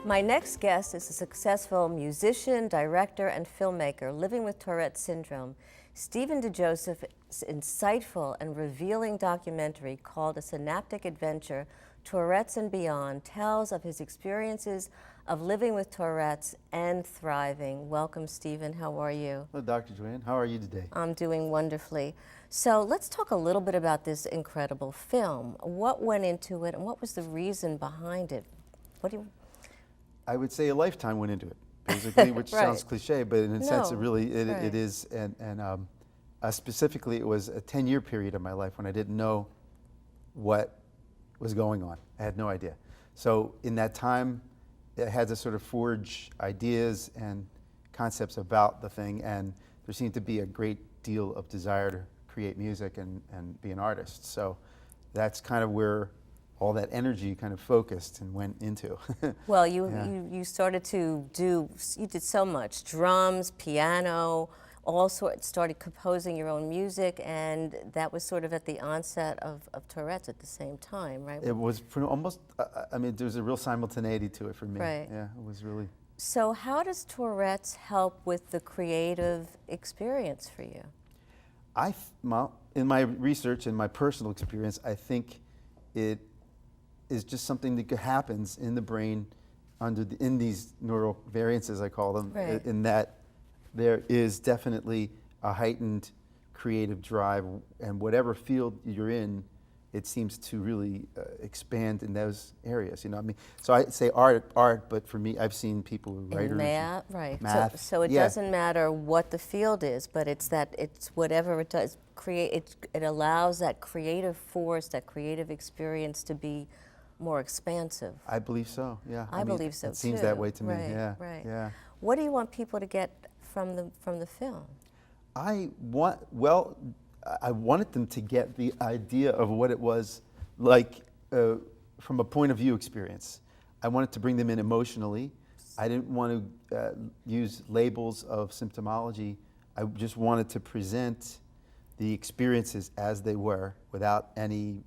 My next guest is a successful musician, director, and filmmaker living with Tourette syndrome. Stephen DiJoseph's insightful and revealing documentary called A Synaptic Adventure, Tourette's and Beyond, tells of his experiences of living with Tourette's and thriving. Welcome, Stephen. How are you? Hello, Dr. Joanne. How are you today? I'm doing wonderfully. So let's talk a little bit about this incredible film. What went into it, and what was the reason behind it? What do you... I would say a lifetime went into it, basically, which Right. sounds cliche, but in a sense, No, it is. And specifically, it was a 10-year period of my life when I didn't know what was going on. I had no idea. So in that time, I had to sort of forge ideas and concepts about the thing, and there seemed to be a great deal of desire to create music and be an artist. So that's kind of where all that energy kind of focused and went into. Well, Yeah. you started to do, you did so much, drums, piano, all sorts, started composing your own music, and that was sort of at the onset of Tourette's at the same time, right? It was almost, I mean, there was a real simultaneity to it for me. Right. Yeah, it was really. So how does Tourette's help with the creative experience for you? In my research and my personal experience, I think it is just something that happens in the brain in these neural variances, I call them, Right. in that there is definitely a heightened creative drive, and whatever field you're in, it seems to really expand in those areas. You know, I mean, so I say art, but for me, I've seen people who are writers, In math, right. math. So it Yeah. doesn't matter what the field is, but it's that it's whatever it does, it allows that creative force, that creative experience to be more expansive. I believe so. Yeah, I mean, believe so it seems too. that way to me. Right, Yeah, right. yeah. What do you want people to get from the film? I wanted them to get the idea of what it was like from a point of view experience. I wanted to bring them in emotionally. I didn't want to use labels of symptomology. I just wanted to present the experiences as they were without any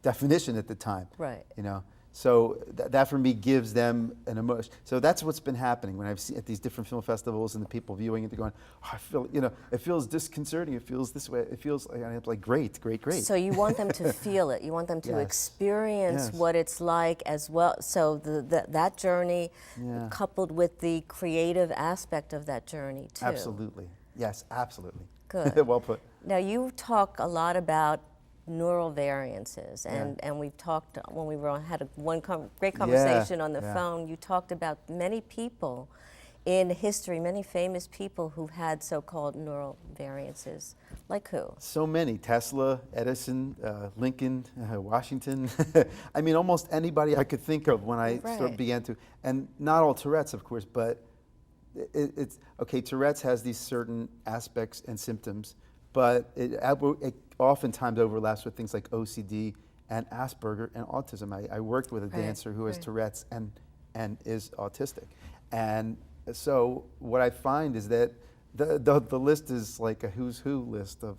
definition at the time. Right. You know, so that for me gives them an emotion. So that's what's been happening when I've seen at these different film festivals and the people viewing it. They're going, oh, I feel, you know, it feels disconcerting. It feels this way. It feels like great. So you want them to feel it. You want them to Yes. experience Yes. what it's like as well. So that journey, Yeah. coupled with the creative aspect of that journey too. Absolutely. Yes, absolutely. Good. Well put. Now you talk a lot about neural variances, and we've talked when we had great conversation on the phone. You talked about many people in history, many famous people who've had so-called neural variances. Like who? So many: Tesla, Edison, Lincoln, Washington. I mean, almost anybody I could think of when I began to, and not all Tourette's, of course, but it's okay. Tourette's has these certain aspects and symptoms, but it oftentimes overlaps with things like OCD and Asperger and autism. I worked with a dancer who has Tourette's and is autistic, and so what I find is that the list is like a who's who list of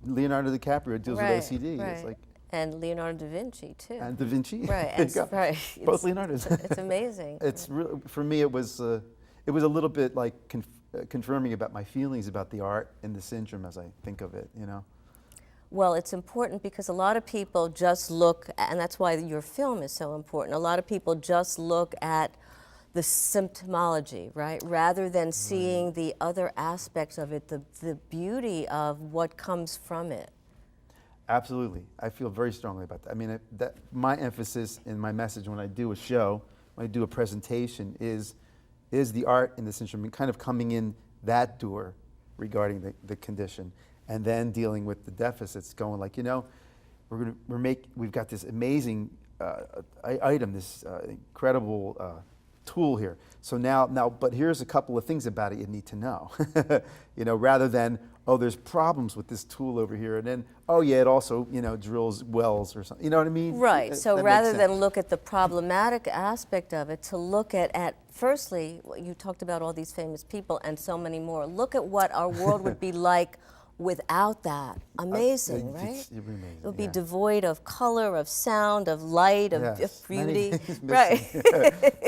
Leonardo DiCaprio deals with OCD. Right. It's like, and Leonardo da Vinci too. and Da Vinci. Right. And right. Both Leonardos. It's amazing. It's really, for me, it was a little bit like confirming about my feelings about the art and the syndrome as I think of it, you know. Well, it's important because a lot of people just look, and that's why your film is so important. A lot of people just look at the symptomology, right? Rather than seeing the other aspects of it, the beauty of what comes from it. Absolutely. I feel very strongly about that. I mean, my emphasis in my message when I do a show, when I do a presentation, is the art in the syndrome, and kind of coming in that door regarding the condition, and then dealing with the deficits, going like, you know, we've got this amazing item, this incredible tool here. So now, but here's a couple of things about it you need to know. You know, rather than, oh, there's problems with this tool over here, and then, oh yeah, it also, you know, drills wells or something. You know what I mean? Right. So that rather than look at the problematic aspect of it, to look at firstly, you talked about all these famous people and so many more. Look at what our world would be like without that. Amazing, right? It's amazing, It would be yeah. devoid of color, of sound, of light, of Yes, beauty. many things Right.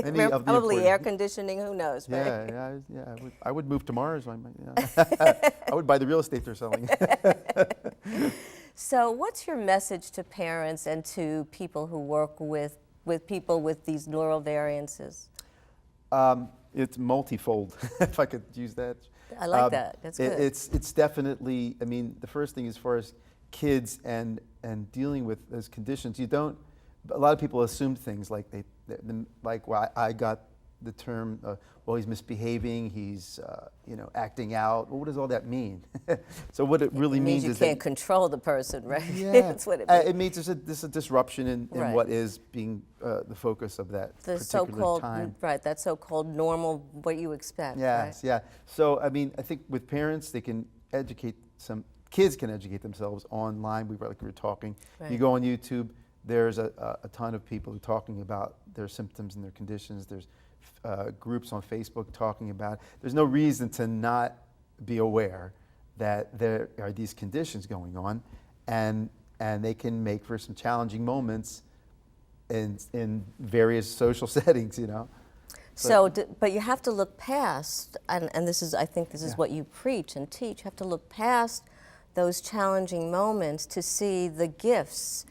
many of the Probably important- air conditioning, who knows, right? Yeah. I would move to Mars. I would buy the real estate they're selling. So what's your message to parents and to people who work with people with these neural variances? It's multifold, if I could use that. I like that. That's good. It's definitely. I mean, the first thing as far as kids and dealing with those conditions, you don't. A lot of people assume things like well, I got the term. Well, he's misbehaving. He's acting out. Well, what does all that mean? So what it really means you is can't control the person, right? Yeah, That's what it means. It means there's a disruption in Right. what is being the focus of that The particular so-called time. right, that so-called normal, what you expect. Yes, right? yeah. So I mean, I think with parents, they can educate kids can educate themselves online. We were talking. Right. You go on YouTube. There's a ton of people who are talking about their symptoms and their conditions. There's groups on Facebook talking about it. There's no reason to not be aware that there are these conditions going on, and they can make for some challenging moments in various social settings, But you have to look past, and this is, I think this is Yeah. what you preach and teach, you have to look past those challenging moments to see the gifts,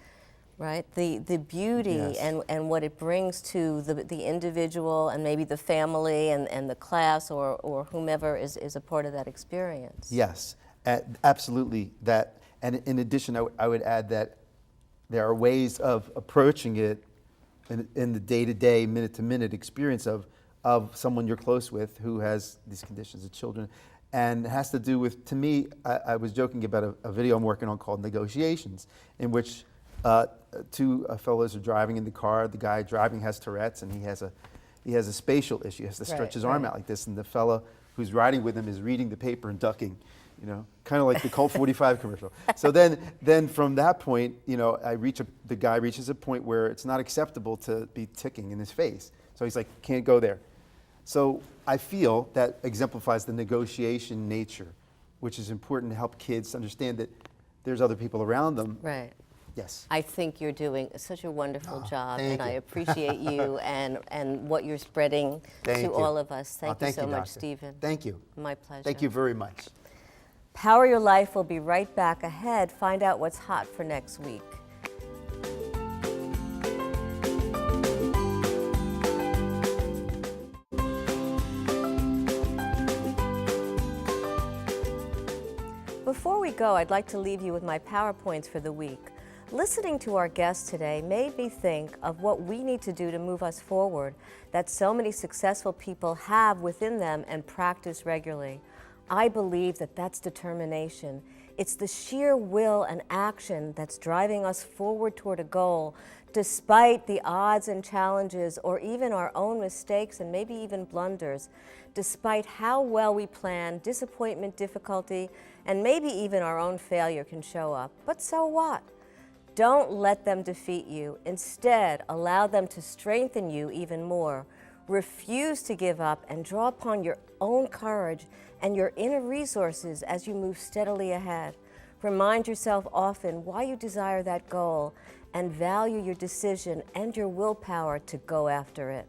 right? The beauty Yes. and what it brings to the individual and maybe the family and the class or whomever is a part of that experience. Yes, absolutely. That, and in addition, I would add that there are ways of approaching it in the day-to-day, minute-to-minute experience of someone you're close with who has these conditions of children. And it has to do with, to me, I was joking about a video I'm working on called Negotiations, in which two fellows are driving in the car. The guy driving has Tourette's, and he has a spatial issue. He has to stretch his arm out like this, and the fellow who's riding with him is reading the paper and ducking, kind of like the Colt 45 commercial. So then from that point, the guy reaches a point where it's not acceptable to be ticking in his face. So he's like, can't go there. So I feel that exemplifies the negotiation nature, which is important to help kids understand that there's other people around them. Right. Yes. I think you're doing such a wonderful job, thank and I you. appreciate you and what you're spreading Thank to you. all of us. Thank you Thank so you, much, Doctor. Stephen. Thank you. My pleasure. Thank you very much. Power Your Life will be right back ahead. Find out what's hot for next week. Before we go, I'd like to leave you with my PowerPoints for the week. Listening to our guests today made me think of what we need to do to move us forward, that so many successful people have within them and practice regularly. I believe that that's determination. It's the sheer will and action that's driving us forward toward a goal, despite the odds and challenges or even our own mistakes and maybe even blunders, despite how well we plan, disappointment, difficulty, and maybe even our own failure can show up. But so what? Don't let them defeat you. Instead, allow them to strengthen you even more. Refuse to give up and draw upon your own courage and your inner resources as you move steadily ahead. Remind yourself often why you desire that goal and value your decision and your willpower to go after it.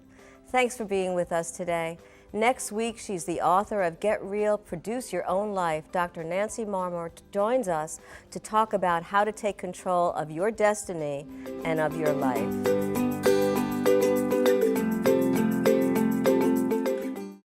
Thanks for being with us today. Next week, she's the author of Get Real, Produce Your Own Life. Dr. Nancy Marmor joins us to talk about how to take control of your destiny and of your life.